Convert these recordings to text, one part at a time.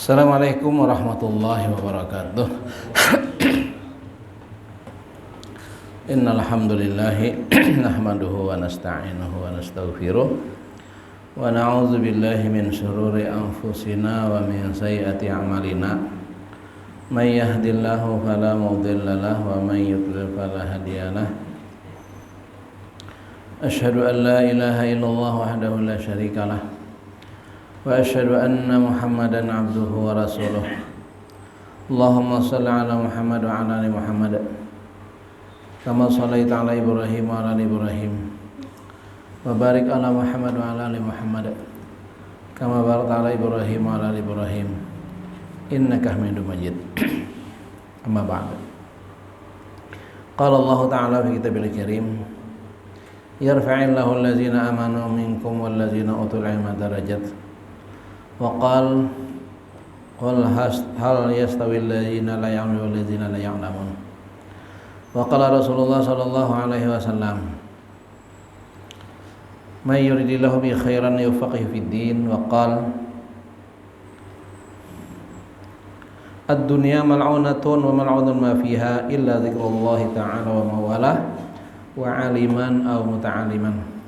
Assalamualaikum warahmatullahi wabarakatuh. Innal hamdalillah nahmaduhu wa nasta'inuhu wa nastaghfiruh wa na'udzu billahi min shururi anfusina wa min sayyiati a'malina. May yahdihillahu fala mudilla lahu wa may yudlil fala hadiya lahu. Asyhadu an la ilaha illallah wahdahu la syarika lah. Wa asyhadu anna Muhammadan abduhu wa rasuluh. Allahumma shalli ala Muhammad wa ala ali Muhammad kama shallaita ala Ibrahim wa ala ali Ibrahim wa barik ala Muhammad wa ala ali Muhammad kama barakta ala Ibrahim wa ala ali Ibrahim innaka Hamidum Majid. Amma ba'd. Qala Allah ta'ala fi kitabil karim, yarfa'illahu allazina amanu minkum wallazina utul ilma darajat. Wa qal qul hal yastawi allazina la ya'lamun wal ladzina la ya'lamun. Wa qala Rasulullah sallallahu alaihi wasallam, may yuridillahu bi khairan yufaqihu fid din. Wa qal ad-dunya mal'unatun wa mal'unun ma fiha illa dzikrullahi ta'ala wa mawalah wa 'aliman aw muta'alliman.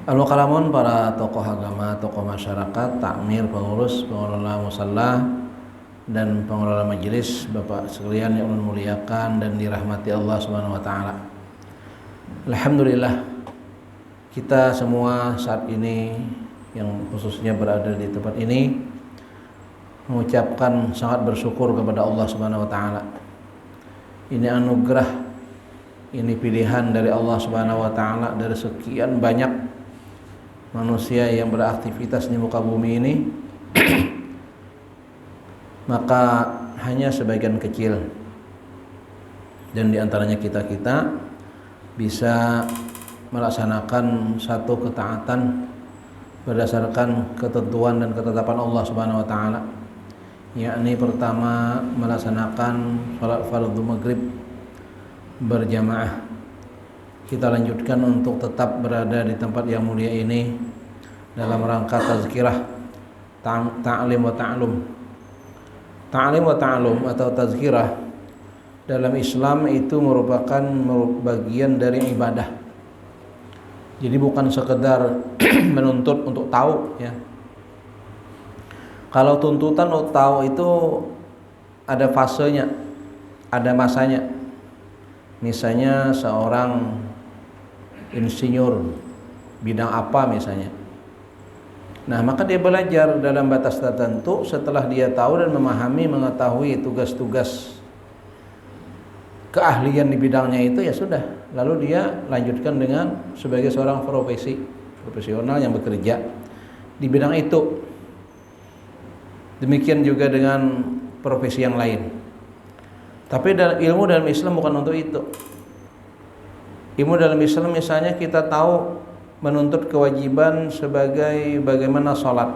Al-Mukarramun, para tokoh agama, tokoh masyarakat, takmir, pengurus, pengelola musalla dan pengelola majelis, Bapak sekalian yang memuliakan dan dirahmati Allah Subhanahu wa taala. Alhamdulillah, kita semua saat ini yang khususnya berada di tempat ini mengucapkan sangat bersyukur kepada Allah Subhanahu wa taala. Ini anugerah, ini pilihan dari Allah Subhanahu wa taala dari sekian banyak manusia yang beraktivitas di muka bumi ini. Maka hanya sebagian kecil dan diantaranya kita bisa melaksanakan satu ketaatan berdasarkan ketentuan dan ketetapan Allah Subhanahu wa taala, yakni pertama melaksanakan salat fardhu maghrib berjamaah. Kita lanjutkan untuk tetap berada di tempat yang mulia ini dalam rangka tazkirah, ta'lim wa ta'lum. Ta'lim wa ta'lum atau tazkirah dalam Islam itu merupakan bagian dari ibadah. Jadi bukan sekedar menuntut untuk tahu, ya. Kalau tuntutan untuk tahu itu ada fasenya, ada masanya. Misalnya seorang insinyur bidang apa misalnya, nah maka dia belajar dalam batas tertentu. Setelah dia tahu dan memahami, mengetahui tugas-tugas keahlian di bidangnya itu, ya sudah, lalu dia lanjutkan dengan sebagai seorang profesional yang bekerja di bidang itu. Demikian juga dengan profesi yang lain. Tapi ilmu dalam Islam bukan untuk itu. Ilmu dalam Islam misalnya kita tahu menuntut kewajiban sebagai bagaimana sholat,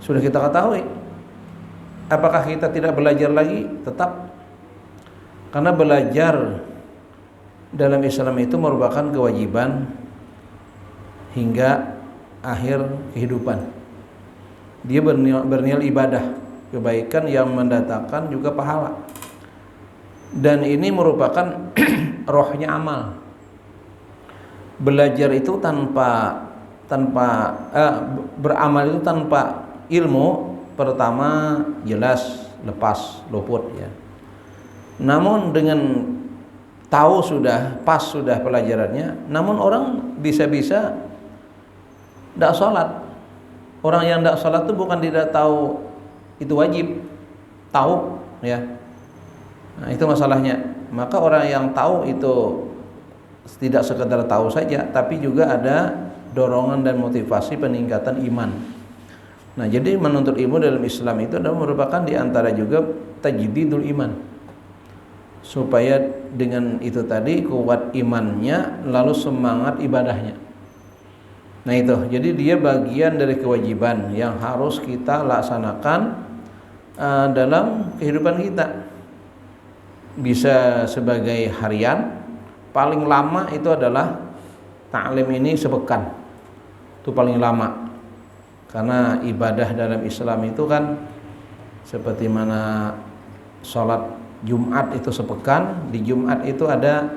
sudah kita ketahui. Apakah kita tidak belajar lagi? Tetap. Karena belajar dalam Islam itu merupakan kewajiban hingga akhir kehidupan. Dia bernilai ibadah, kebaikan yang mendatangkan juga pahala. Dan ini merupakan rohnya amal. Belajar itu beramal itu tanpa ilmu, pertama jelas lepas luput, ya. Namun dengan tahu sudah pas sudah pelajarannya, namun orang bisa-bisa tidak sholat. Orang yang tidak sholat itu bukan tidak tahu itu wajib, tahu, ya. Nah, itu masalahnya. Maka orang yang tahu itu tidak sekedar tahu saja, tapi juga ada dorongan dan motivasi peningkatan iman. Nah, jadi menuntut ilmu dalam Islam itu adalah merupakan diantara juga tajdidul iman, supaya dengan itu tadi kuat imannya, lalu semangat ibadahnya. Nah itu, jadi dia bagian dari kewajiban yang harus kita laksanakan dalam kehidupan kita. Bisa sebagai harian, paling lama itu adalah taklim ini sepekan, itu paling lama. Karena ibadah dalam Islam itu kan seperti mana sholat Jumat itu sepekan, di Jumat itu ada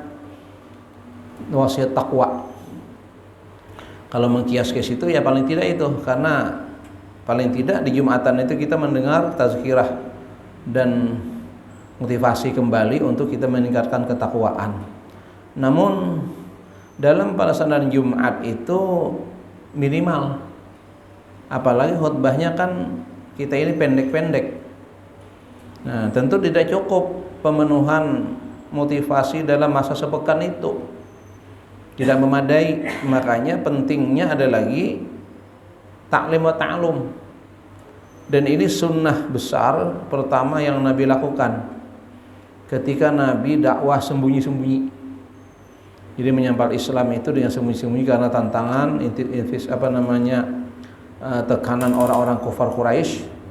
wasiat takwa. Kalau mengkias ke situ ya paling tidak itu, karena paling tidak di Jumatan itu kita mendengar tazkirah dan motivasi kembali untuk kita meningkatkan ketakwaan. Namun dalam pelaksanaan Jumat itu minimal, apalagi khutbahnya kan kita ini pendek-pendek. Nah, tentu tidak cukup pemenuhan motivasi dalam masa sepekan itu, tidak memadai. Makanya pentingnya ada lagi taklim wa ta'lum. Dan ini sunnah besar pertama yang Nabi lakukan ketika Nabi dakwah sembunyi-sembunyi. Jadi menyampaikan Islam itu dengan sembunyi-sembunyi karena tantangan tekanan orang-orang kufar Quraisy.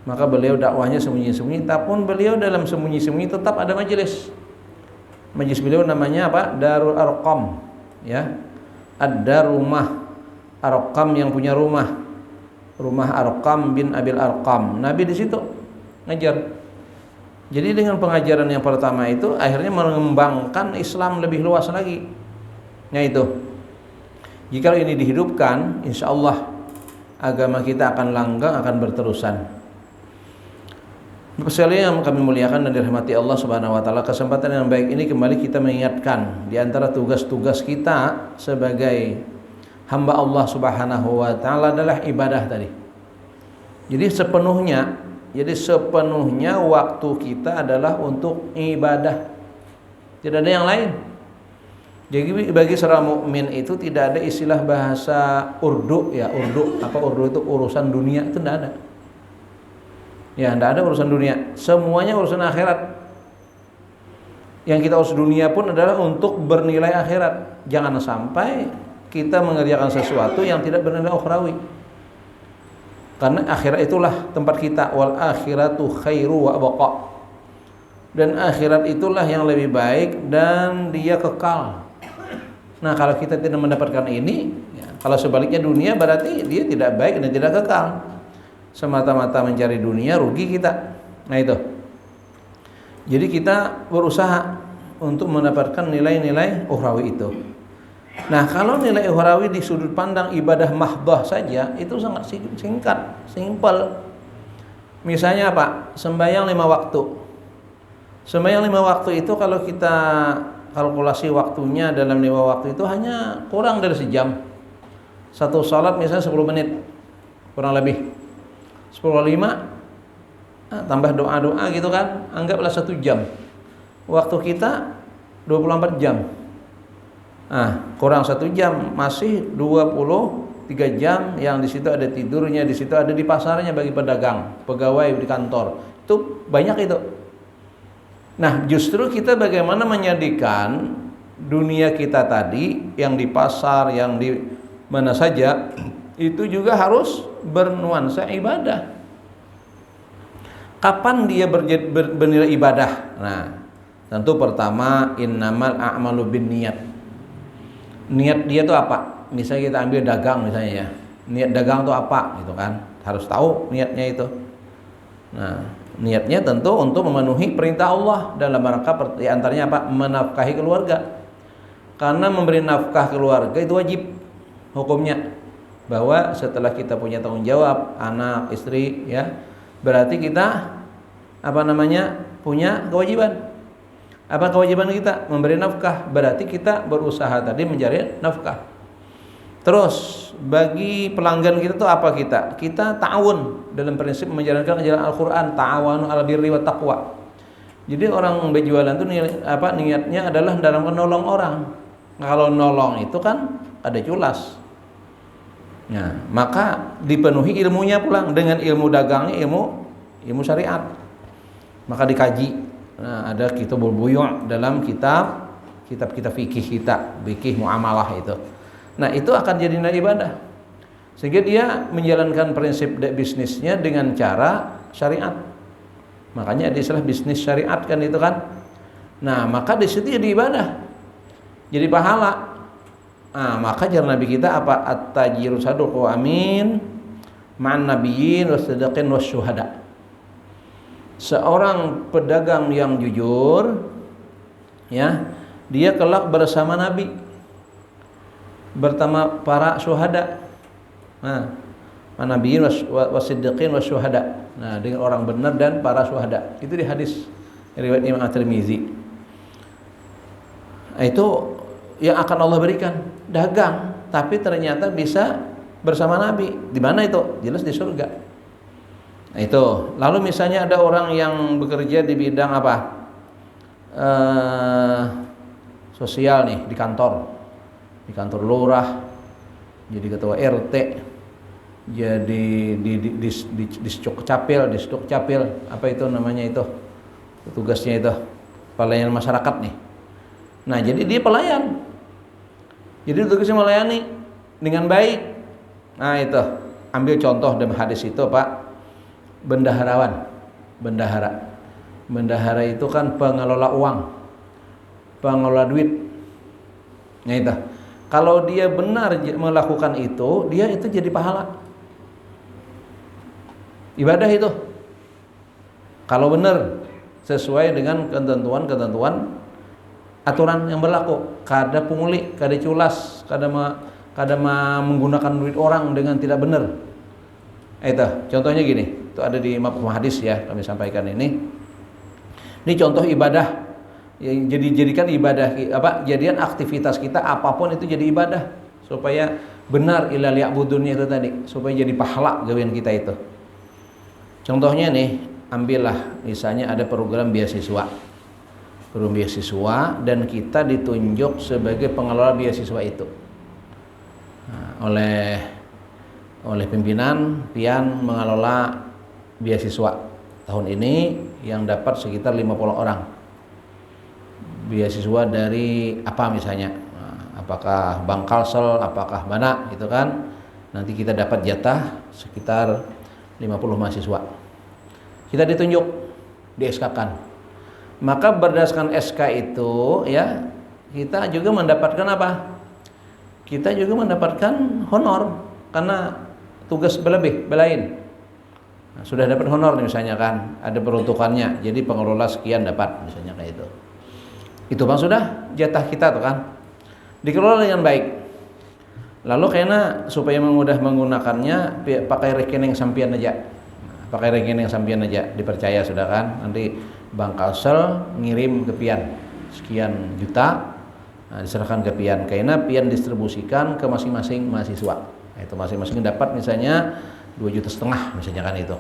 Maka beliau dakwahnya sembunyi-sembunyi, tapi beliau dalam sembunyi-sembunyi tetap ada majelis. Majelis beliau namanya apa? Darul Arqam, ya. Ada rumah Arqam yang punya rumah Arqam bin Abil Arqam. Nabi di situ ngajar. Jadi dengan pengajaran yang pertama itu akhirnya mengembangkan Islam lebih luas lagi. Nah itu, jika ini dihidupkan, insya Allah agama kita akan langgeng, akan berterusan. Sekalian yang kami muliakan dan dirahmati Allah Subhanahu wa taala, kesempatan yang baik ini kembali kita mengingatkan di antara tugas-tugas kita sebagai hamba Allah Subhanahu wa taala adalah ibadah tadi. Jadi sepenuhnya waktu kita adalah untuk ibadah. Tidak ada yang lain. Jadi bagi seorang mukmin itu tidak ada istilah bahasa Urdu ya, Urdu itu urusan dunia, itu tidak ada. Ya, tidak ada urusan dunia, semuanya urusan akhirat. Yang kita urus dunia pun adalah untuk bernilai akhirat. Jangan sampai kita mengerjakan sesuatu yang tidak bernilai ukhrawi. Karena akhirat itulah tempat kita, wal akhiratu khairu wa baqa. Dan akhirat itulah yang lebih baik dan dia kekal. Nah, kalau kita tidak mendapatkan ini, ya, kalau sebaliknya dunia berarti dia tidak baik dan tidak kekal. Semata-mata mencari dunia, rugi kita. Nah itu. Jadi kita berusaha untuk mendapatkan nilai-nilai ukhrawi itu. Nah, kalau nilai ukhrawi di sudut pandang ibadah mahdhah saja itu sangat singkat, simpel. Misalnya apa? Sembahyang 5 waktu. Sembahyang 5 waktu itu kalau kita kalkulasi waktunya dalam 5 waktu itu hanya kurang dari sejam. Satu salat misalnya 10 menit kurang lebih. 10.5 tambah doa-doa gitu kan, anggaplah 1 jam. Waktu kita 24 jam. Kurang 1 jam, masih 23 jam yang di situ ada tidurnya, di situ ada di pasarnya bagi pedagang, pegawai di kantor. Itu banyak itu. Nah, justru kita bagaimana menjadikan dunia kita tadi yang di pasar, yang di mana saja itu juga harus bernuansa ibadah. Kapan dia bernilai ibadah? Nah, tentu pertama innamal a'malu binniyat. Niat dia itu apa? Misalnya kita ambil dagang misalnya ya. Niat dagang itu apa gitu kan? Harus tahu niatnya itu. Nah, niatnya tentu untuk memenuhi perintah Allah dalam rangka di antaranya apa? Menafkahi keluarga. Karena memberi nafkah keluarga itu wajib hukumnya. Bahwa setelah kita punya tanggung jawab anak, istri ya, berarti kita punya kewajiban. Apa kewajiban kita? Memberi nafkah. Berarti kita berusaha tadi mencari nafkah. Terus bagi pelanggan kita tuh apa kita? Kita ta'awun dalam prinsip menjalankan ajaran Al-Qur'an, ta'awanu 'alal birri wat taqwa. Jadi orang berjualan itu niatnya adalah dalam menolong orang. Nah, kalau nolong itu kan ada culas. Nah, maka dipenuhi ilmunya pulang dengan ilmu dagangnya, ilmu syariat. Maka dikaji. Nah, ada kitabul buyu' dalam kitab fikih kita, fikih muamalah itu. Nah, itu akan jadi nilai ibadah. Sehingga dia menjalankan prinsip bisnisnya dengan cara syariat. Makanya ada istilah bisnis syariat kan itu kan. Nah, maka di situ jadi ibadah. Jadi pahala. Maka ajaran Nabi kita apa? At-tajiru saduqu amin ma'an nabiyyin was-siddiqin wasyuhada. Seorang pedagang yang jujur, ya, dia kelak bersama nabi, bersama para syuhada. Nah, nabiyyin was-siddiqin wasyuhada. Nah, dengan orang benar dan para syuhada. Itu di hadis riwayat Imam At-Tirmizi. Itu yang akan Allah berikan, dagang tapi ternyata bisa bersama nabi. Di mana itu? Jelas di surga. Nah, itu. Lalu misalnya ada orang yang bekerja di bidang apa? Sosial nih, di kantor lurah, jadi ketua RT, jadi di stuk capil, apa itu namanya itu? Tugasnya itu pelayanan masyarakat nih. Nah, jadi dia pelayan. Jadi tugasnya melayani dengan baik. Nah, itu. Ambil contoh dalam hadis itu, Pak. Bendahara. Bendahara itu kan pengelola uang, pengelola duit. Nah, itu. Kalau dia benar melakukan itu, dia itu jadi pahala. Ibadah itu. Kalau benar sesuai dengan ketentuan aturan yang berlaku, kada pungli, kada culas, kada menggunakan duit orang dengan tidak benar. Itu contohnya gini, itu ada di mafhum hadis ya, kami sampaikan ini. Ini contoh ibadah. Jadikan ibadah jadian aktivitas kita apapun itu jadi ibadah supaya benar ila liya'budun itu tadi, supaya jadi pahala gawean kita itu. Contohnya nih, ambillah misalnya ada program beasiswa dan kita ditunjuk sebagai pengelola beasiswa itu. Nah, oleh pimpinan pian mengelola beasiswa tahun ini yang dapat sekitar 50 orang. Beasiswa dari apa misalnya? Nah, apakah Bank Kalsel, apakah mana gitu kan. Nanti kita dapat jatah sekitar 50 mahasiswa. Kita ditunjuk, di-SK-kan. Maka berdasarkan SK itu ya, kita juga mendapatkan apa? Kita juga mendapatkan honor karena tugas belain. Nah, sudah dapat honor misalnya kan, ada peruntukannya. Jadi pengelola sekian dapat misalnya kayak itu. Itu Bang sudah jatah kita tuh kan. Dikelola dengan baik. Lalu karena supaya mudah menggunakannya pakai rekening sampian aja. Pakai rekening sampian aja, dipercaya sudah kan. Nanti Bank Kalsel ngirim ke pian sekian juta, nah, diserahkan ke pian. Karena pian distribusikan ke masing-masing mahasiswa. Nah, itu masing-masing dapat misalnya 2,5 juta misalnya kan itu.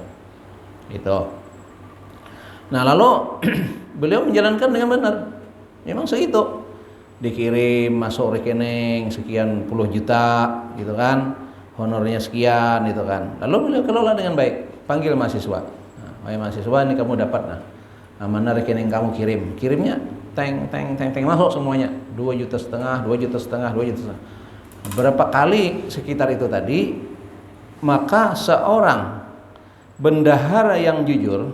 Nah, lalu beliau menjalankan dengan benar. Memang segitu. Dikirim masuk rekening sekian puluh juta gitu kan. Honornya sekian gitu kan. Lalu beliau kelola dengan baik. Panggil mahasiswa. Nah, mahasiswa ini kamu dapat mana rekening kamu kirimnya teng masuk semuanya 2,5 juta. Berapa kali sekitar itu tadi, maka seorang bendahara yang jujur,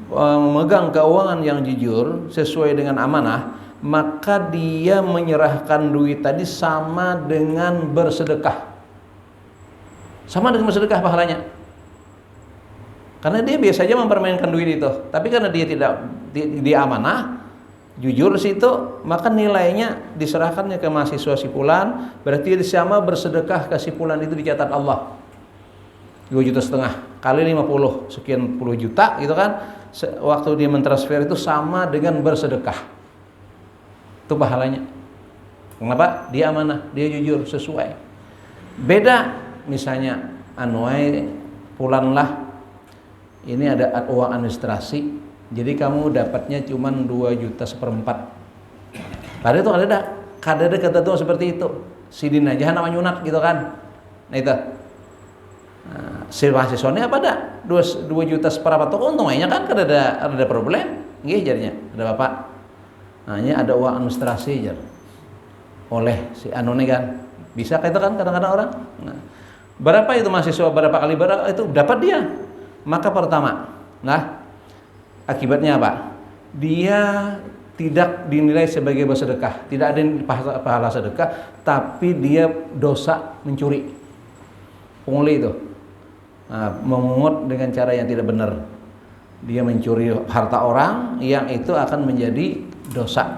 memegang keuangan yang jujur sesuai dengan amanah, maka dia menyerahkan duit tadi sama dengan bersedekah. Sama dengan bersedekah pahalanya. Karena dia biasa aja mempermainkan duit itu. Tapi karena dia tidak dia amanah, jujur situ, maka nilainya diserahkannya ke mahasiswa si fulan, berarti dia sama bersedekah ke si fulan itu dicatat Allah. 2,5 juta kali 50 sekian puluh juta gitu kan. Waktu dia mentransfer itu sama dengan bersedekah. Itu pahalanya. Kenapa? Dia amanah, dia jujur, sesuai. Beda misalnya anuai pulanlah ini ada uang administrasi, jadi kamu dapatnya cuma 2,1/4 juta. Padahal itu ada ketentuan seperti itu. Sidin aja nama nyunat gitu kan. Nah itu. Nah, si mahasiswa ini apa ada 2,1/4 juta tuh untungnya kan ada problem. Nggih jadinya. Ada Bapak. Nah, ini ada uang administrasi jar. Oleh si anu nih kan. Bisa kayak itu kan kadang-kadang orang. Nah, berapa itu mahasiswa berapa kali itu dapat dia? Maka pertama, nah akibatnya apa? Dia tidak dinilai sebagai bersedekah, tidak ada pahala sedekah, tapi dia dosa mencuri, pungli itu. memungut dengan cara yang tidak benar. Dia mencuri harta orang yang itu akan menjadi dosa.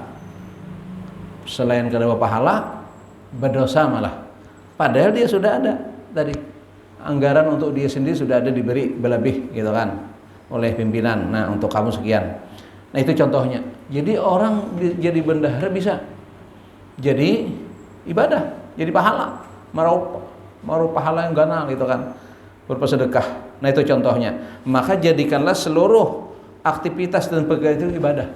Selain kedua pahala, berdosa malah. Padahal dia sudah ada tadi anggaran untuk dia sendiri sudah ada diberi berlebih gitu kan oleh pimpinan. Nah, untuk kamu sekian. Nah, itu contohnya. Jadi orang jadi bendahara bisa jadi ibadah, jadi pahala, meraup pahala yang ganal gitu kan, berupa sedekah. Nah, itu contohnya. Maka jadikanlah seluruh aktivitas dan pekerjaan itu ibadah.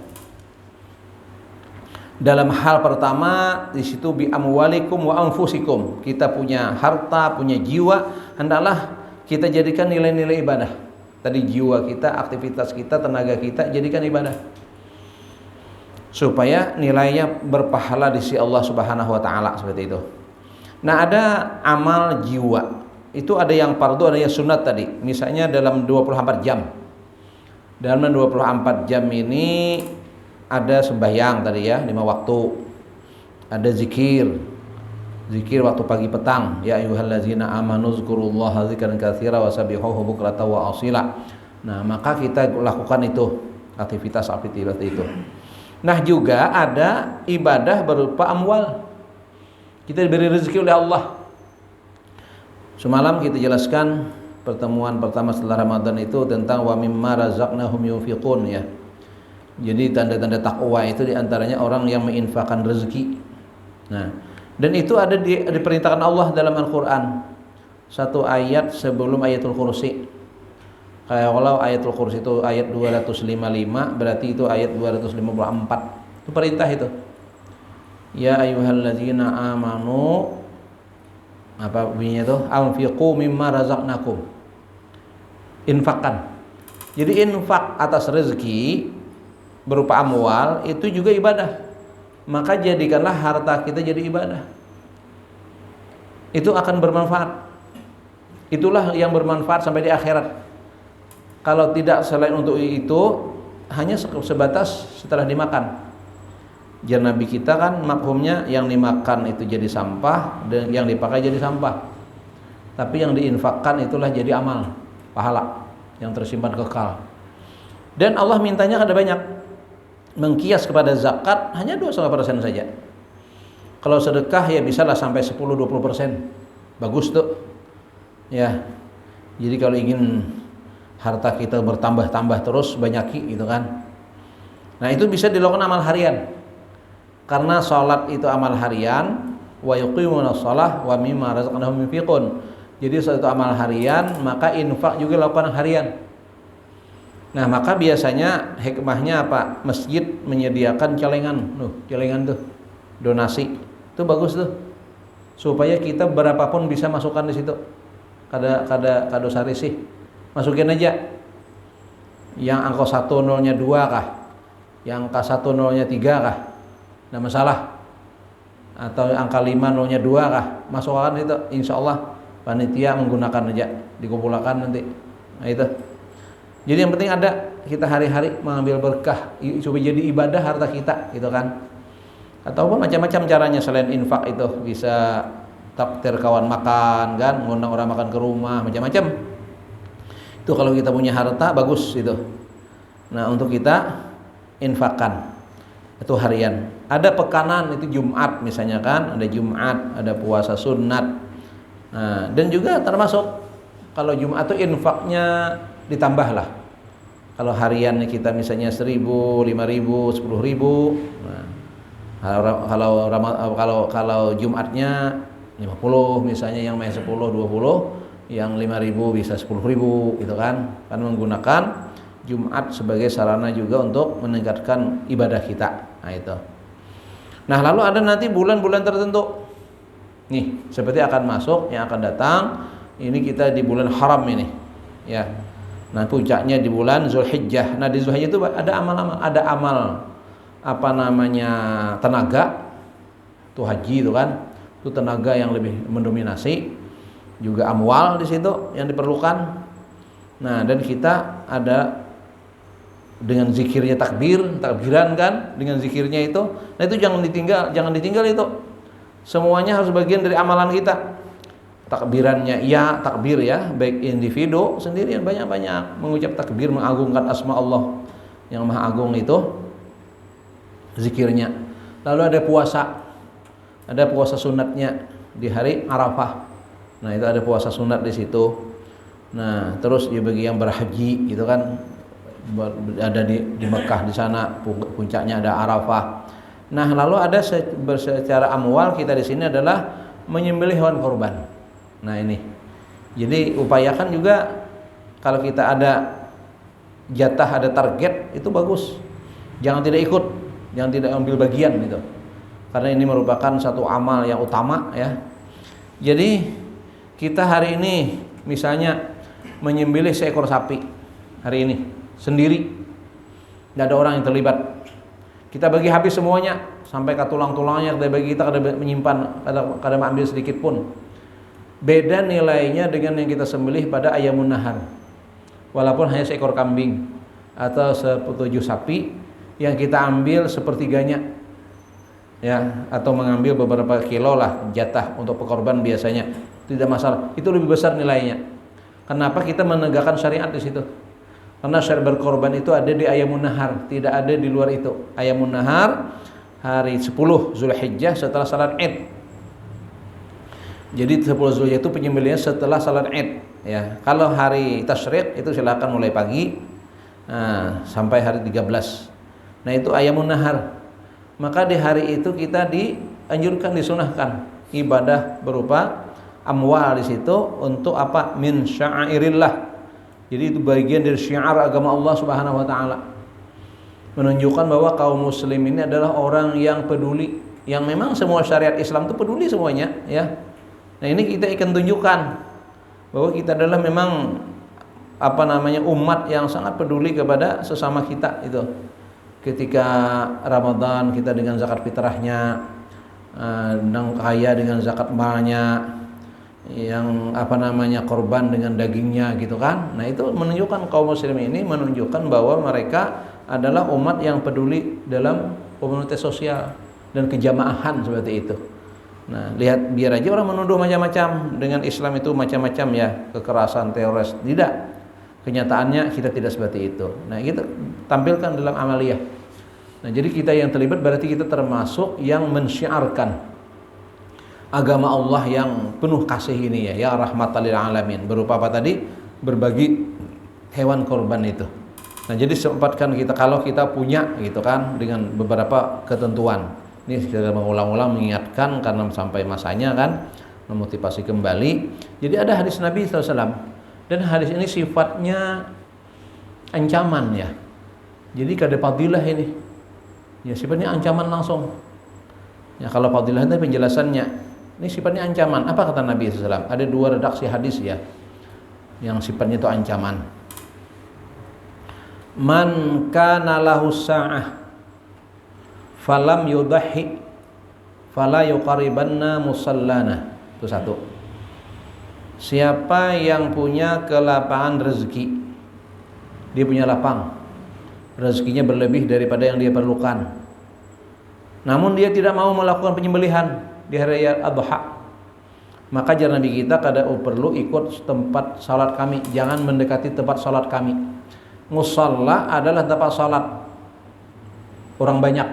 Dalam hal pertama di situ bi amwalikum wa anfusikum. Kita punya harta, punya jiwa, hendaklah kita jadikan nilai-nilai ibadah. Tadi jiwa kita, aktivitas kita, tenaga kita jadikan ibadah. Supaya nilainya berpahala di sisi Allah Subhanahu wa taala seperti itu. Nah, ada amal jiwa. Itu ada yang fardu, ada yang sunat tadi. Misalnya dalam 24 jam. Dalam 24 jam ini ada sembahyang tadi ya, 5 waktu. Ada zikir. Zikir waktu pagi petang, ya ayyuhallazina amanu dzkurullaha dzikran katsira wasabbihuhu bukratan wa asila. Nah, maka kita lakukan itu, aktivitas itu. Nah, juga ada ibadah berupa amwal. Kita diberi rezeki oleh Allah. Semalam kita jelaskan pertemuan pertama setelah Ramadan itu tentang wa mimma razaqnahum yunfiqun ya. Jadi tanda-tanda takwa itu diantaranya orang yang menginfakkan rezeki. Nah, dan itu ada diperintahkan Allah dalam Al-Quran. Satu ayat sebelum ayatul kursi. Kalau ayatul kursi itu ayat 255, berarti itu ayat 254. Itu perintah itu. Ya ayyuhalladzina amanu, apa bunyinya itu? Anfiqu mimma razaqnakum. Infakkan. Jadi infak atas rezeki berupa amwal itu juga ibadah. Maka jadikanlah harta kita jadi ibadah. Itu akan bermanfaat. Itulah yang bermanfaat sampai di akhirat. Kalau tidak selain untuk itu, hanya sebatas setelah dimakan. Jar Nabi kita kan makhumnya yang dimakan itu jadi sampah dan yang dipakai jadi sampah. Tapi yang diinfakkan itulah jadi amal, pahala yang tersimpan kekal. Dan Allah mintanya ada banyak. Mengkias kepada zakat hanya 2,5% saja. Kalau sedekah ya bisalah sampai 10-20%. Bagus tuh. Ya. Jadi kalau ingin harta kita bertambah-tambah terus banyaki gitu kan. Nah, itu bisa dilakukan amal harian. Karena salat itu amal harian, wa yuqimunas shalah wa mimma razaqnahum yunfiqun. Jadi suatu amal harian, maka infak juga lakukan harian. Nah, maka biasanya hikmahnya apa? Masjid menyediakan celengan. Celengan tuh donasi. Itu bagus tuh. Supaya kita berapapun bisa masukkan di situ. Kado sarisi. Masukin aja. Yang angka 1 nolnya 2 kah? Yang angka 1 nolnya 3 kah? Nggak masalah. Atau angka 5 nolnya 2 kah? Masukkan itu. Insyaallah panitia menggunakan aja. Dikumpulkan nanti. Nah, itu. Jadi yang penting ada kita hari-hari mengambil berkah supaya jadi ibadah harta kita gitu kan. Ataupun macam-macam caranya selain infak itu bisa takdir kawan makan kan, ngundang orang makan ke rumah, macam-macam. Itu kalau kita punya harta bagus itu. Nah, untuk kita infakkan. Itu harian. Ada pekanan itu Jumat misalnya kan, ada Jumat, ada puasa sunat. Nah, dan juga termasuk kalau Jumat itu infaknya ditambahlah. Kalau hariannya kita misalnya 1.000, 5.000, 10.000. Nah, kalau Jumatnya 50 misalnya, yang main 10, 20, yang 5.000 bisa 10.000 gitu kan. Kan menggunakan Jumat sebagai sarana juga untuk meningkatkan ibadah kita. Nah, itu. Nah, lalu ada nanti bulan-bulan tertentu. Nih, seperti akan masuk yang akan datang. Ini kita di bulan haram ini. Ya. Nah, puncaknya di bulan Zulhijjah. Nah, di Zulhijjah itu ada amal-amal, ada amal apa namanya tenaga, itu haji itu kan, itu tenaga yang lebih mendominasi, juga amwal di situ yang diperlukan. Nah, dan kita ada dengan zikirnya takbiran kan, dengan zikirnya itu. Nah, itu jangan ditinggal itu. Semuanya harus bagian dari amalan kita. takbirannya ya takbir ya, baik individu sendirian banyak-banyak mengucap takbir mengagungkan asma Allah yang maha agung itu zikirnya. Lalu ada puasa sunatnya di hari Arafah. Nah itu ada puasa sunat di situ. Nah terus ya bagi yang berhaji gitu kan, ada di Mekah di sana puncaknya ada Arafah. Nah lalu ada secara amwal kita di sini adalah menyembelih hewan korban. Nah ini, jadi upayakan juga kalau kita ada jatah, ada target itu bagus. Jangan tidak ikut, jangan tidak ambil bagian gitu. Karena ini merupakan satu amal yang utama ya. Jadi kita hari ini misalnya menyembelih seekor sapi hari ini sendiri, tidak ada orang yang terlibat. Kita bagi habis semuanya sampai ke tulang-tulangnya, kita bagi, kita kadang menyimpan, kadang ambil sedikit pun. Beda nilainya dengan yang kita sembelih pada ayamun nahar. Walaupun hanya seekor kambing atau 7 sapi yang kita ambil sepertiganya ya, atau mengambil beberapa kilo lah jatah untuk pekorban biasanya tidak masalah, itu lebih besar nilainya. Kenapa kita menegakkan syariat di situ? Karena syariat berkorban itu ada di ayamun nahar, tidak ada di luar itu. Ayamun nahar hari 10 Zulhijjah setelah salat Id. Jadi 10 Zulhijjah itu penyembelihan setelah salat Id ya. Kalau hari tasyrik itu silakan mulai pagi sampai hari 13. Nah itu ayamun nahar. Maka di hari itu kita dianjurkan, disunahkan ibadah berupa amwal di situ untuk apa? Min sya'airillah. Jadi itu bagian dari syiar agama Allah Subhanahu wa taala. Menunjukkan bahwa kaum muslim ini adalah orang yang peduli, yang memang semua syariat Islam itu peduli semuanya ya. Nah ini kita akan tunjukkan bahwa kita adalah memang umat yang sangat peduli kepada sesama kita itu. Ketika Ramadan kita dengan zakat fitrahnya, yang kaya dengan zakat malnya, yang korban dengan dagingnya gitu kan. Nah itu menunjukkan kaum muslim ini menunjukkan bahwa mereka adalah umat yang peduli dalam komunitas sosial dan kejamaahan seperti itu. Nah, lihat, biar aja orang menuduh macam-macam dengan Islam itu macam-macam ya, kekerasan, teroris. Tidak. Kenyataannya kita tidak seperti itu. Nah, kita tampilkan dalam amaliyah. Nah, jadi kita yang terlibat berarti kita termasuk yang mensyiarkan agama Allah yang penuh kasih ini ya rahmatan lil alamin. Berupa apa tadi? Berbagi hewan korban itu. Nah, jadi sempatkan kita kalau kita punya gitu kan dengan beberapa ketentuan. Ini kita mengulang-ulang mengingatkan karena sampai masanya kan memotivasi kembali. Jadi ada hadis Nabi SAW dan hadis ini sifatnya ancaman ya. Jadi kada fadilah ini. Ya sifatnya ancaman langsung. Ya kalau fadilah itu penjelasannya. Ini sifatnya ancaman. Apa kata Nabi SAW? Ada 2 redaksi hadis ya yang sifatnya itu ancaman. Man kana lahu sa'ah falam yudahi fala yuqaribanna musallana. Itu 1. Siapa yang punya kelapangan rezeki, dia punya lapang, rezekinya berlebih daripada yang dia perlukan, namun dia tidak mau melakukan penyembelihan di hari raya Adha, maka ajaran Nabi kita perlu ikut tempat salat kami, jangan mendekati tempat salat kami. Musalla adalah tempat salat orang banyak.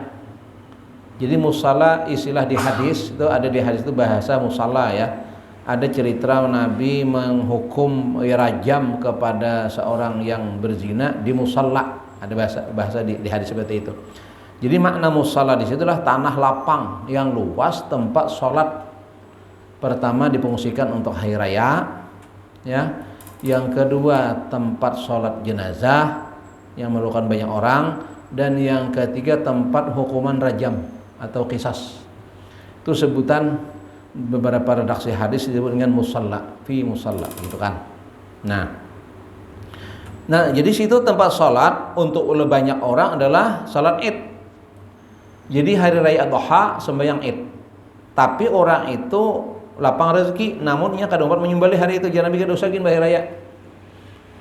Jadi musalla istilah di hadis itu ada, di hadis itu bahasa musalla ya. Ada cerita Nabi menghukum rajam kepada seorang yang berzina di musalla. Ada bahasa di hadis seperti itu. Jadi makna musalla di situ adalah tanah lapang yang luas, tempat sholat. Pertama difungsikan untuk hari raya ya. Yang kedua tempat sholat jenazah yang memerlukan banyak orang, dan yang ketiga tempat hukuman rajam atau qisas. Itu sebutan beberapa redaksi hadis disebut dengan musalla, fi musalla gitu kan. Nah, jadi situ tempat sholat untuk banyak orang adalah sholat Id. Jadi hari raya Adha sembahyang Id. Tapi orang itu lapang rezeki, namun ia kadang menyembelih hari itu, jangan bikin dosa gini hari raya.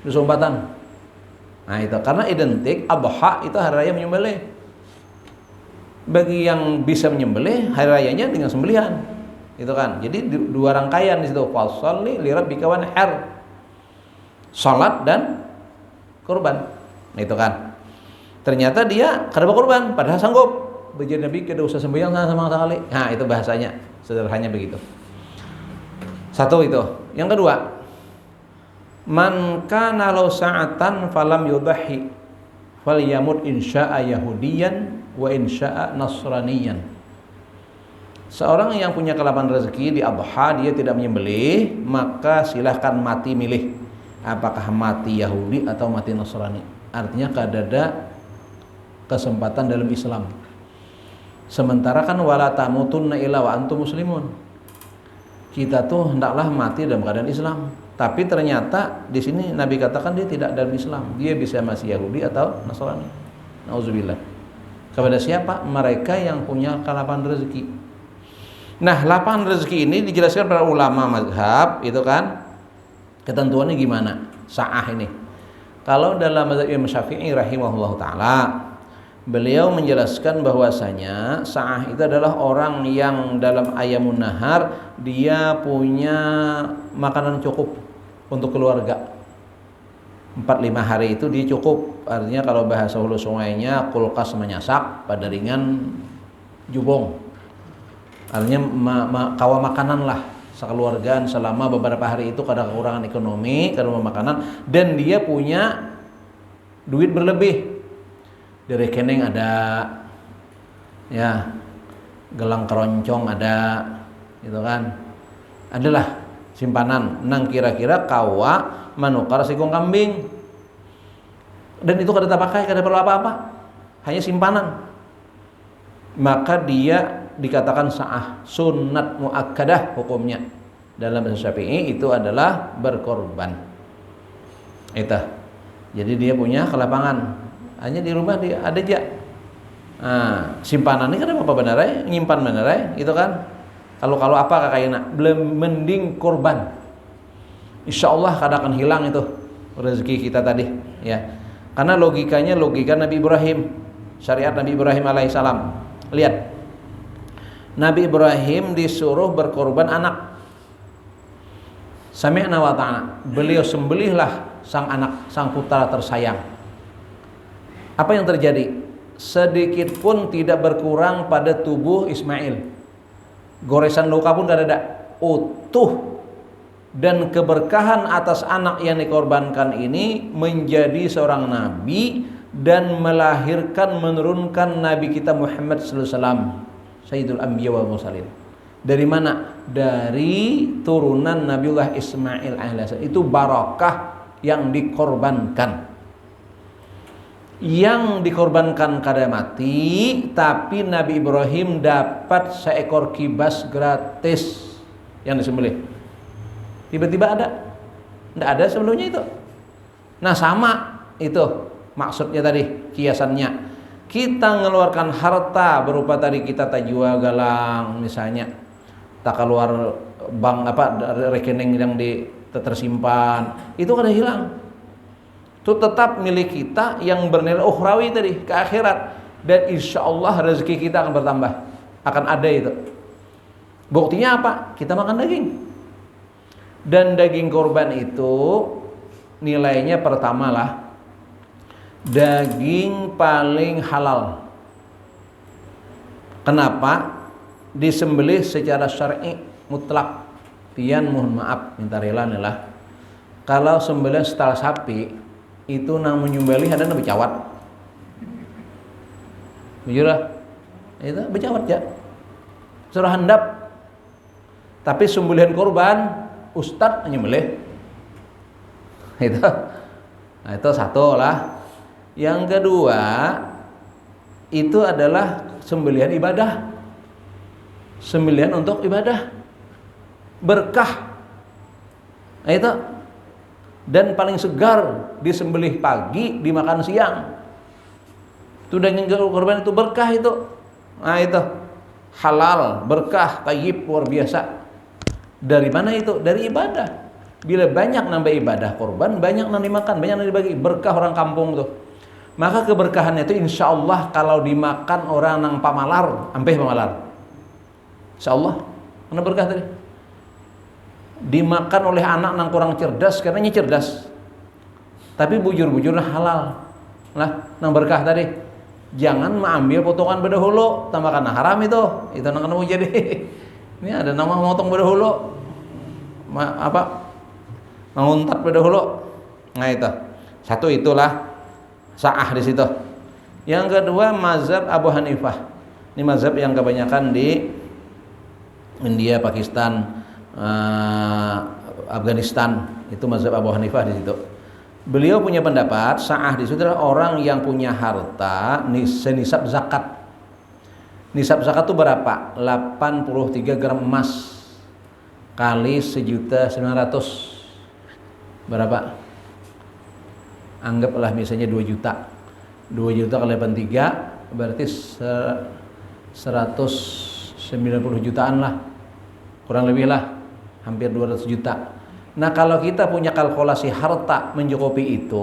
Dosa umpatan. Nah itu karena identik Adha itu hari raya menyembelih. Bagi yang bisa menyembelih hari rayanya dengan sembelihan. Itu kan. Jadi dua rangkaian di situ. Fasholli li rabbika wanhar. Salat dan kurban. Itu kan. Ternyata dia kada berkorban padahal sanggup. Bejar Nabi kada usah sembahyang sama sekali. Nah, itu bahasanya. Sederhananya begitu. Satu itu. Yang kedua, man kana law sa'atan falam yudhi falyamut insya'a yahudiyan wa insya'a nasraniyan. Seorang yang punya kelapan rezeki di adha dia tidak menyembelih, maka silahkan mati milih apakah mati Yahudi atau mati Nasrani. Artinya kada ada kesempatan dalam Islam. Sementara kan wala tamutunna illa wa antum muslimun. Kita tuh hendaklah mati dalam keadaan Islam. Tapi ternyata di sini Nabi katakan dia tidak dalam Islam. Dia bisa masih Yahudi atau Nasrani. Nauzubillah. Kepada siapa? Mereka yang punya kelapan rezeki. Nah, lapangan rezeki ini dijelaskan para ulama mazhab, itu kan ketentuannya gimana? Sa'ah ini. Kalau dalam mazhab Imam Syafi'i rahimahullah ta'ala, beliau menjelaskan bahwasanya sa'ah itu adalah orang yang dalam ayamun nahar dia punya makanan cukup untuk keluarga. 4-5 hari itu dia cukup. Artinya kalau bahasa hulu sungainya kulkas menyasak, pada ringan jubong. Artinya kawa makanan lah sekeluargaan selama beberapa hari itu kada kekurangan ekonomi, kada makanan, dan dia punya duit berlebih. Di rekening ada, ya, gelang keroncong ada, gitu kan, adalah simpanan. Nang kira-kira kawa manukar sikung kambing, dan itu kada terpakai, kada perlu apa-apa, hanya simpanan. Maka dia dikatakan sa'ah, sunnat muakkadah hukumnya. Dalam bahasa Syafi'i itu adalah berkorban. Itu. Jadi dia punya kelapangan. Hanya di rumah dia ada aja. Nah, simpanan ini kan apa benar ya? Nyimpan benar ya? Itu kan. Kalau apa kakaknya belum mending korban. Insyaallah kada akan hilang itu rezeki kita tadi, ya. Karena logikanya logika Nabi Ibrahim, syariat Nabi Ibrahim alaihissalam. Lihat, Nabi Ibrahim disuruh berkorban anak. Sami'na wa ta'ana. Beliau sembelihlah sang anak, sang putra tersayang. Apa yang terjadi? Sedikit pun tidak berkurang pada tubuh Ismail. Goresan luka pun tidak ada. Utuh. Dan keberkahan atas anak yang dikorbankan ini menjadi seorang nabi dan melahirkan, menurunkan Nabi kita Muhammad sallallahu alaihi wasallam, Sayyidul Anbiya wal Mursalin. Dari mana? Dari turunan Nabiullah Ismail alaihissalam. Itu barakah yang dikorbankan. Yang dikorbankan kada mati, tapi Nabi Ibrahim dapat seekor kibas gratis yang disembelih. Tiba-tiba ada. Tidak ada sebelumnya itu. Nah, sama itu maksudnya tadi, kiasannya. Kita mengeluarkan harta berupa tadi kita tak jual galang misalnya, tak keluar bank rekening yang tersimpan, itu kada hilang. Itu tetap milik kita yang bernilai ukhrawi tadi, ke akhirat, dan insya Allah rezeki kita akan bertambah, akan ada itu. Buktinya apa? Kita makan daging, dan daging korban itu nilainya pertama lah daging paling halal. Kenapa? Disembelih secara syar'i mutlak. Pian mohon maaf, minta rela lah. Kalau sembelih setelah sapi itu nang menyembelih ada nabi cawat. Jujur lah. Itu becawat ya. Surah handap. Tapi sembelihan korban ustad menyembelih. Itu. Nah, itu satu lah. Yang kedua itu adalah sembelihan ibadah. Sembelihan untuk ibadah. Berkah. Nah, itu. Dan paling segar disembelih pagi, dimakan siang. Itu daging korban itu berkah itu. Nah, itu halal, berkah, tayyib, luar biasa. Dari mana itu? Dari ibadah. Bila banyak nambah ibadah korban, banyak nang dimakan, banyak nang dibagi, berkah orang kampung tuh. Maka keberkahannya itu insya Allah kalau dimakan orang nang pamalar, ampeh pamalar. Insya Allah Karena berkah tadi. Dimakan oleh anak yang kurang cerdas karena cerdas. Tapi bujur-bujurnya halal. Nah, nang berkah tadi. Jangan mengambil potongan bedahulu, tambahkan haram itu. Itu nang mau jadi. Ini ada nama motong bedahulu. Menguntat bedahulu. Nah itu. Satu itulah sa'ah di situ. Yang kedua mazhab Abu Hanifah. Ini mazhab yang kebanyakan di India, Pakistan, Afghanistan, itu mazhab Abu Hanifah di situ. Beliau punya pendapat sa'ah di situ adalah orang yang punya harta senisab zakat. Nisab zakat itu berapa? 83 gram emas kali 1.900.000. Berapa? Anggaplah misalnya 2 juta. 2 juta kali 83 berarti 190 jutaan lah. Kurang lebih lah, hampir 200 juta. Nah, kalau kita punya kalkulasi harta mencukupi itu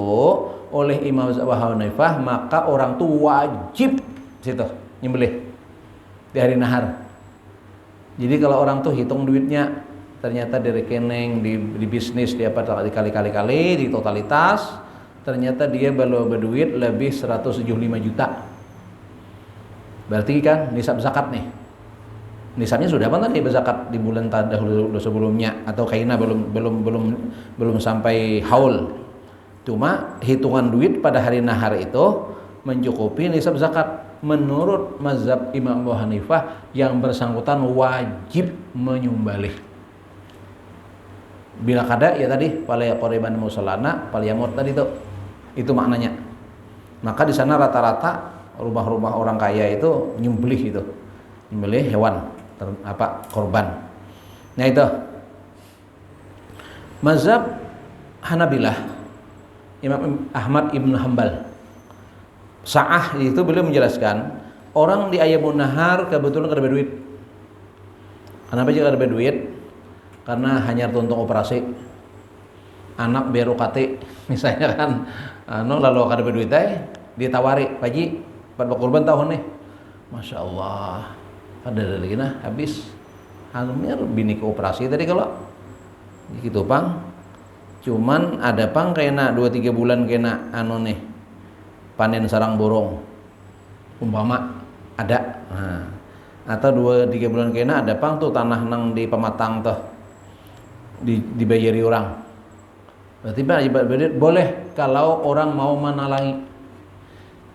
oleh Imam Abu Hanifah, maka orang itu wajib situ nyembelih di hari nahar. Jadi kalau orang tuh hitung duitnya, ternyata di rekening, di bisnis dia pada dikali-kali di totalitas, ternyata dia baru berduit lebih 175 juta. Berarti kan nisab zakat nih. Nisabnya sudah apa tadi berzakat di bulan dahulu sebelumnya, atau kaina belum sampai haul. Cuma hitungan duit pada hari nahar itu mencukupi nisab zakat. Menurut mazhab Imam Abu Hanifah, yang bersangkutan wajib menyembelih. Bila kada ya tadi pala qoriban musallana pal yamut tadi itu maknanya. Maka di sana rata-rata rumah-rumah orang kaya itu nyembelih itu. Nyembelih hewan korban. Nah itu mazhab Hanabilah, Imam Ahmad Ibn Hanbal, sa'ah itu beliau menjelaskan orang di ayamun nahar kebetulan kada berduit. Kenapa juga kada berduit? Karena hanya tuntung operasi anak beru kate misalnya kan, lalu kada berduit ditawari paji pada korban tahun nih, masya Allah ada lagi nah habis hamil bini ke operasi tadi kalau gitu pang, cuman ada pang kena 2-3 bulan kena nih panen sarang borong umpama ada, atau 2-3 bulan kena ada pang tuh tanah nang di pematang tuh dibayari orang, berarti boleh kalau orang mau menalangi.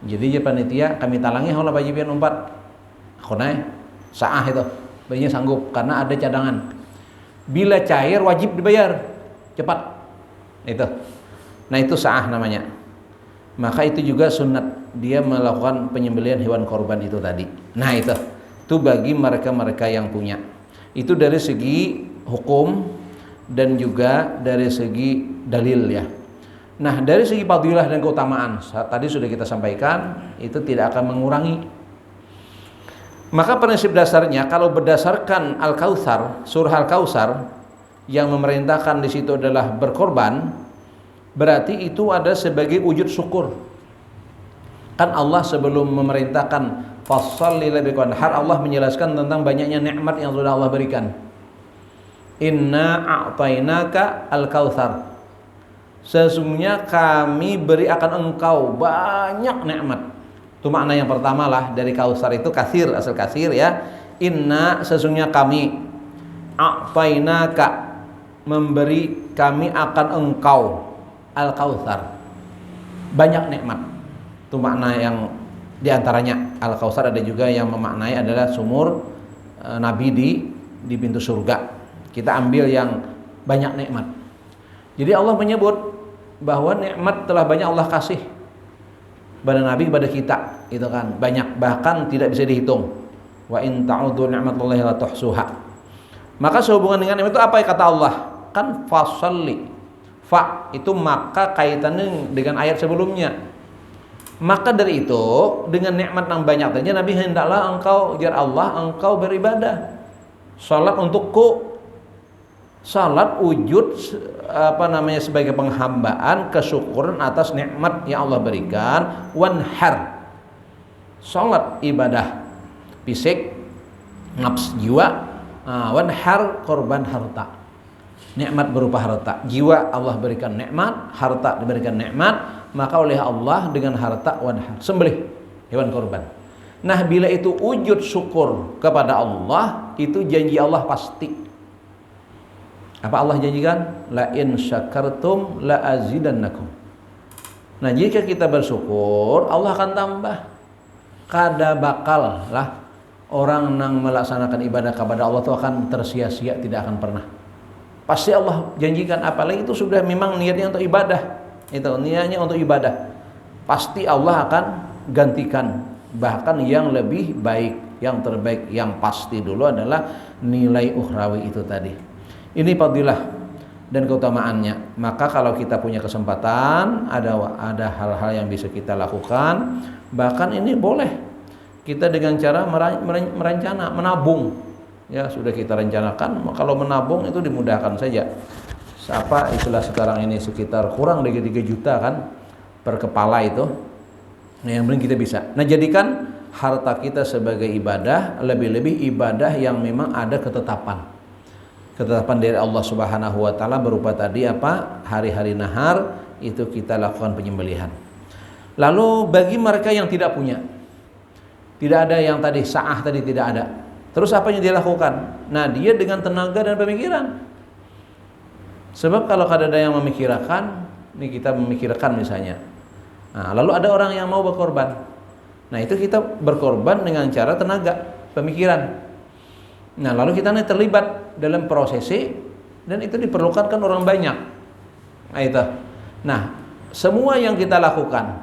Jadi ya panitia kami talangi hola bajibian 4 aku naik sa'ah itu bayinya sanggup karena ada cadangan. Bila cair wajib dibayar cepat itu. Nah itu sa'ah namanya. Maka itu juga sunat dia melakukan penyembelihan hewan korban itu tadi. Nah itu bagi mereka-mereka yang punya. Itu dari segi hukum dan juga dari segi dalil ya. Nah dari segi fadilah dan keutamaan tadi sudah kita sampaikan, itu tidak akan mengurangi. Maka prinsip dasarnya kalau berdasarkan Al-Kautsar, surah Al-Kautsar yang memerintahkan di situ adalah berkorban, berarti itu ada sebagai wujud syukur. Kan Allah sebelum memerintahkan fasholli lirabbika wanhar, Allah menjelaskan tentang banyaknya nikmat yang sudah Allah berikan. Inna a'tainaka al-kautsar. Sesungguhnya kami beri akan engkau banyak nikmat. Itu makna yang pertama lah dari kausar itu kasir, asal kasir ya. Inna sesungguhnya kami a'tainaka memberi kami akan engkau al-kautsar. Banyak nikmat. Itu makna yang diantaranya al-kautsar. Ada juga yang memaknai adalah sumur Nabi di pintu surga. Kita ambil yang banyak nikmat. Jadi Allah menyebut bahwa nikmat telah banyak Allah kasih pada Nabi, kepada kita, itu kan banyak, bahkan tidak bisa dihitung. Wa in ta'udzu ni'matallahi la tuhsuha. Maka sehubungan dengan itu apa kata Allah? Kan fasalli. Fa itu maka kaitannya dengan ayat sebelumnya. Maka dari itu dengan nikmat yang banyak tadi Nabi hendaklah engkau jar Allah engkau beribadah. Salat untukku. Salat wujud sebagai penghambaan, kesyukuran atas nikmat yang Allah berikan. Wanhar, salat ibadah fisik, nafs jiwa, Wanhar korban harta. Nikmat berupa harta. Jiwa Allah berikan nikmat, harta diberikan nikmat, maka oleh Allah dengan harta wanhar, sembelih hewan korban. Nah, bila itu wujud syukur kepada Allah, itu janji Allah pasti. Apa Allah janjikan? La in syakartum la azidannakum. Nah, jika kita bersyukur, Allah akan tambah. Kada bakal lah orang yang melaksanakan ibadah kepada Allah itu akan tersia-sia, tidak akan pernah. Pasti Allah janjikan, apalagi itu sudah memang niatnya untuk ibadah. Itu niatnya untuk ibadah. Pasti Allah akan gantikan, bahkan yang lebih baik, yang terbaik, yang pasti dulu adalah nilai ukhrawi itu tadi. Ini fadilah dan keutamaannya. Maka kalau kita punya kesempatan, ada hal-hal yang bisa kita lakukan. Bahkan ini boleh kita dengan cara merencana, menabung. Ya, sudah kita rencanakan, kalau menabung itu dimudahkan saja. Apa itulah sekarang ini sekitar kurang dari 3 juta kan per kepala itu. Nah, yang penting kita bisa. Nah, jadikan harta kita sebagai ibadah, lebih-lebih ibadah yang memang ada ketetapan. Ketetapan dari Allah Subhanahu wa taala berupa tadi apa? Hari-hari nahar itu kita lakukan penyembelihan. Lalu bagi mereka yang tidak punya, tidak ada yang tadi sa'ah tadi tidak ada. Terus apa yang dia lakukan? Nah, dia dengan tenaga dan pemikiran. Sebab kalau ada yang memikirkan, ini kita memikirkan misalnya. Nah, lalu ada orang yang mau berkorban. Nah, itu kita berkorban dengan cara tenaga, pemikiran. Nah, lalu kita terlibat dalam prosesi dan itu diperlukan kan orang banyak. Nah, itu. Nah, semua yang kita lakukan,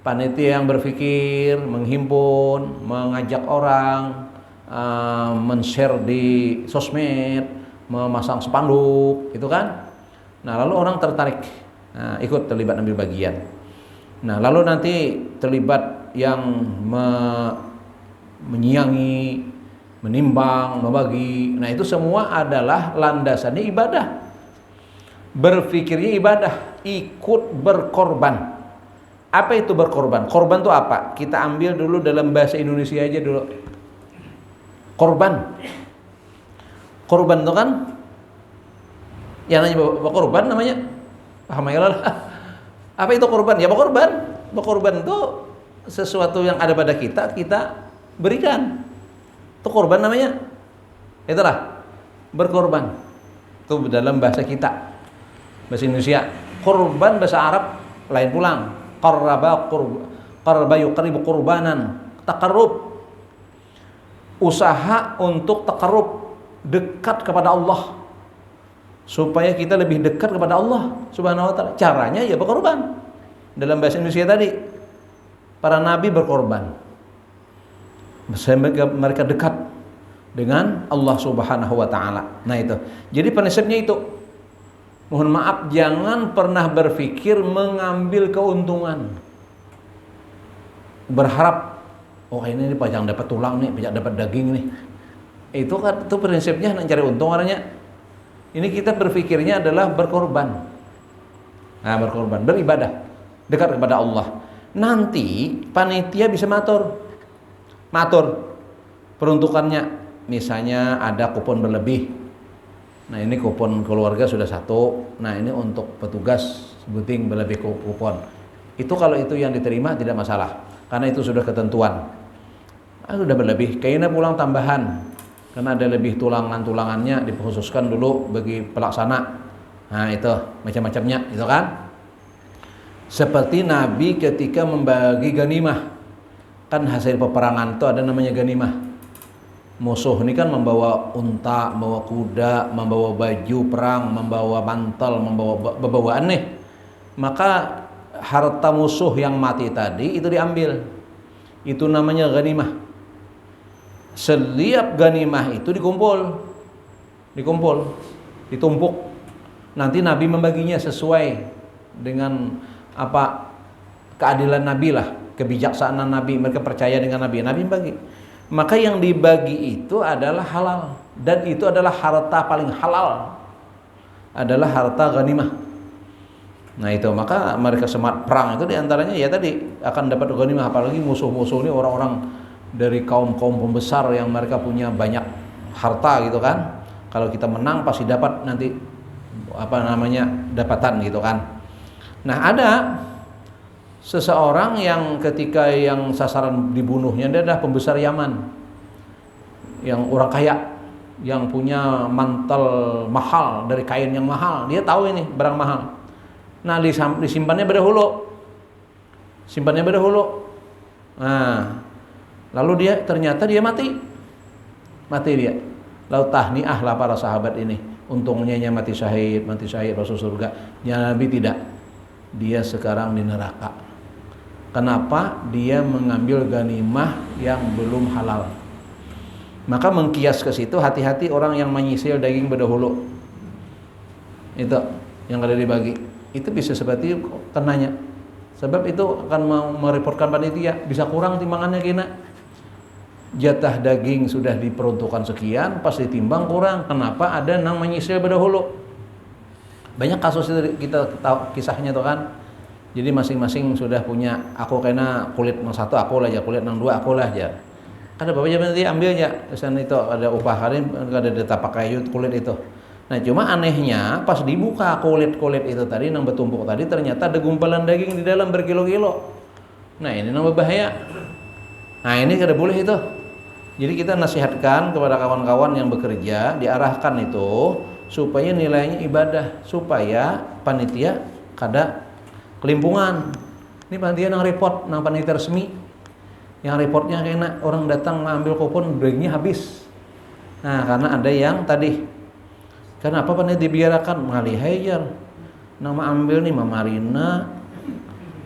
panitia yang berpikir, menghimpun, mengajak orang, men-share di sosmed, memasang spanduk, itu kan. Nah, lalu orang tertarik, ikut terlibat ambil bagian. Nah, lalu nanti terlibat yang menyiangi, menimbang, membagi. Nah, itu semua adalah landasannya ibadah. Berpikirnya ibadah, ikut berkorban. Apa itu berkorban? Korban itu apa? Kita ambil dulu dalam bahasa Indonesia aja dulu. Korban. Korban itu kan yang namanya berkorban namanya paham ya lah. Apa itu korban? Ya berkorban. Berkorban itu sesuatu yang ada pada kita berikan. Itu korban namanya. Itulah berkorban. Itu dalam bahasa kita. Bahasa Indonesia. Korban bahasa Arab lain pulang. Qaraba yuqribu qurbanan. Taqarrub. Usaha untuk taqarrub, dekat kepada Allah, supaya kita lebih dekat kepada Allah Subhanahu wa taala. Caranya ya berkorban. Dalam bahasa Indonesia tadi, para nabi berkorban. Mereka dekat dengan Allah Subhanahu wa taala. Nah, itu. Jadi prinsipnya itu. Mohon maaf, jangan pernah berpikir mengambil keuntungan. Berharap oh ini pajang dapat tulang nih, pajang dapat daging nih. Itu kan itu prinsipnya nak cari untung orangnya. Ini kita berpikirnya adalah berkorban. Nah, berkorban, beribadah, dekat kepada Allah. Nanti panitia bisa matur peruntukannya. Misalnya ada kupon berlebih. Nah, ini kupon keluarga sudah 1. Nah, ini untuk petugas buting berlebih kupon. Itu kalau itu yang diterima tidak masalah, karena itu sudah ketentuan. Sudah berlebih, kayaknya pulang tambahan karena ada lebih tulangannya dikhususkan dulu bagi pelaksana. Nah, itu macam-macamnya, itu kan. Seperti Nabi ketika membagi ganimah, kan hasil peperangan itu ada namanya ganimah. Musuh ini kan membawa unta, membawa kuda, membawa baju perang, membawa mantel, membawa bebawaan nih. Maka harta musuh yang mati tadi itu diambil. Itu namanya ganimah. Setiap ganimah itu dikumpul, ditumpuk. Nanti Nabi membaginya sesuai dengan apa keadilan Nabi lah, kebijaksanaan Nabi. Mereka percaya dengan Nabi membagi. Maka yang dibagi itu adalah halal, dan itu adalah harta paling halal, adalah harta ganimah. Nah, itu maka mereka semangat perang itu diantaranya ya tadi akan dapat ganimah. Apalagi musuh-musuh ini orang-orang dari kaum pembesar yang mereka punya banyak harta gitu kan. Kalau kita menang pasti dapat nanti dapatan gitu kan. Nah, ada seseorang yang ketika yang sasaran dibunuhnya dia adalah pembesar Yaman, yang orang kaya, yang punya mantel mahal dari kain yang mahal. Dia tahu ini barang mahal. Nah, disimpannya berdahulu. Nah, lalu ternyata dia mati dia. Lalu tahniah lah para sahabat ini. Untungnya mati syahid masuk surga. Ya, Nabi tidak. Dia sekarang di neraka. Kenapa? Dia mengambil ganimah yang belum halal. Maka mengkias ke situ, hati-hati orang yang menyisil daging berdahulu. Itu yang ada dibagi. Itu bisa seperti kenanya. Sebab itu akan mereportkan panitia, bisa kurang timbangannya kena. Jatah daging sudah diperuntukkan sekian, pas ditimbang kurang. Kenapa? Ada yang menyisir berdahulu. Banyak kasus itu kita tahu kisahnya tuh kan. Jadi masing-masing sudah punya, aku kena kulit yang satu aku lah aja, kulit yang dua aku lah aja. Ada bapaknya nanti ambil aja, kesan itu ada upah hari, ada data pakai kulit itu. Nah, cuma anehnya pas dibuka kulit-kulit itu tadi yang bertumpuk tadi, ternyata ada gumpalan daging di dalam berkilo-kilo. Nah, ini yang berbahaya. Nah, ini kada boleh itu. Jadi kita nasihatkan kepada kawan-kawan yang bekerja, diarahkan itu supaya nilainya ibadah, supaya panitia kada kelimpungan. Ini panitia yang repot, nang panitia resmi. Yang reportnya kena orang datang mengambil kupon, dagingnya habis. Nah, karena ada yang tadi, kenapa panitia dibiarkan mengalih hajar. Nama ambil nih Mamarina,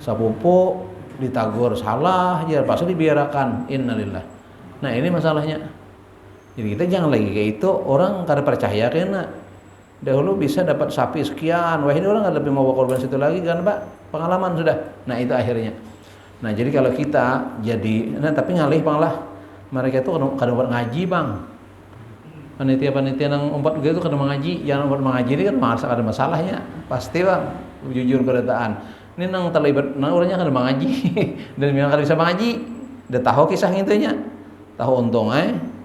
Sapopo, ditagur salah, ya pasti dibiarkan. Innalillah. Nah, ini masalahnya. Jadi kita jangan lagi kayak itu, orang kada percaya kena. Dahulu bisa dapat sapi sekian, wah ini orang kada lebih mau korban situ lagi kan Pak, pengalaman sudah. Nah, itu akhirnya. Nah, jadi kalau kita jadi, nah tapi ngalih panglah, mereka itu kada buat ngaji bang. Panitia-panitia yang umpat gitu kada mengaji, yang umpat mengaji ini kan ada masalahnya, pasti bang, jujur berataan. Ini nang terlibat, nang orangnya kada mengaji dan memang kada bisa mengaji, udah tahu kisah intinya. Tahu untung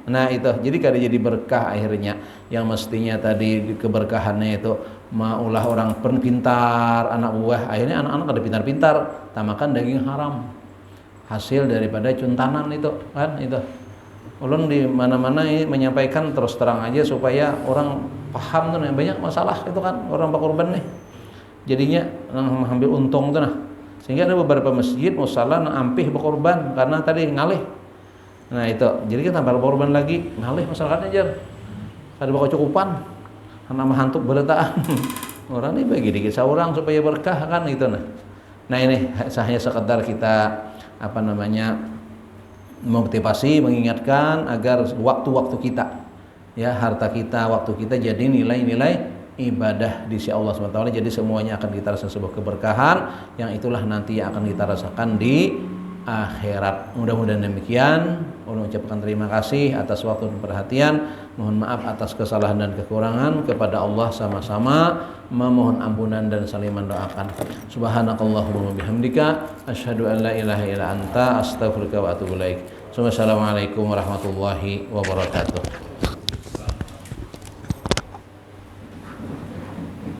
Nah itu, jadi kada jadi berkah akhirnya. Yang mestinya tadi keberkahannya itu maulah orang pintar, anak buah, akhirnya anak-anak kada pintar-pintar, tamakan daging haram. Hasil daripada cuntanan itu kan itu. Ulun di mana-mana menyampaikan terus terang aja supaya orang paham tuh banyak masalah itu kan orang berkorban nih. Jadinya mengambil untung tuh nah. Sehingga ada beberapa masjid musala ampih berkorban karena tadi ngalih. Nah itu, jadi kita tambah korban lagi, ngalih masyarakatnya aja. Ada bakal cukupan, anak mahantuk berataan. Orang ini bagi dikit seorang supaya berkah kan gitu nah. Nah ini hanya sekedar kita memotivasi, mengingatkan agar waktu-waktu kita, ya harta kita, waktu kita jadi nilai-nilai ibadah di sisi Allah SWT. Jadi semuanya akan kita rasa sebuah keberkahan, yang itulah nanti yang akan kita rasakan di akhirat. Mudah-mudahan demikian. Ulun ucapkan terima kasih atas waktu dan perhatian. Mohon maaf atas kesalahan dan kekurangan. Kepada Allah sama-sama memohon ampunan dan saling mendoakan. Subhanakallahumma bihamdika asyhadu an la ilaha illa anta astaghfiruka wa atubu ilaik. Assalamualaikum warahmatullahi wabarakatuh.